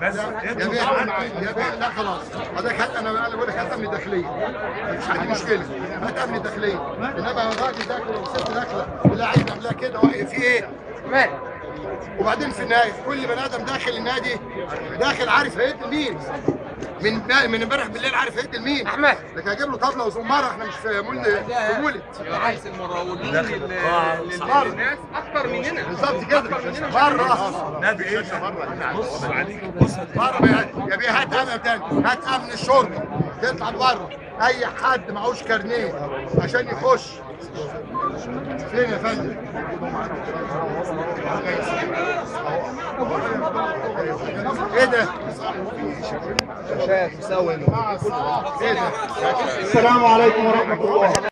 بس يا بيه يا بيه لا خلاص حضرتك هات انا بقول لك هات امن داخليه مش عندي مشكله هات امن داخليه انما الراجل داخل والست داخله اللي عايز نعملها كده في ايه؟ مال وبعدين في النهايه كل بني ادم داخل النادي داخل عارف هيدي لمين من امبارح بالليل عارف هيدي لمين احمد لكن هجيب له طبله وزماره احنا مش في مولد عايز المروجين للناس اكتر مننا بالظبط كده بره نادي ايه بص بص بره يا بيه هات امن تاني هات امن الشرطه تطلع بره اي حد معهوش كارنيه عشان يخش فين يا فندم؟ ايه ده؟ شايف مسوي ايه ده؟ السلام عليكم ورحمه الله.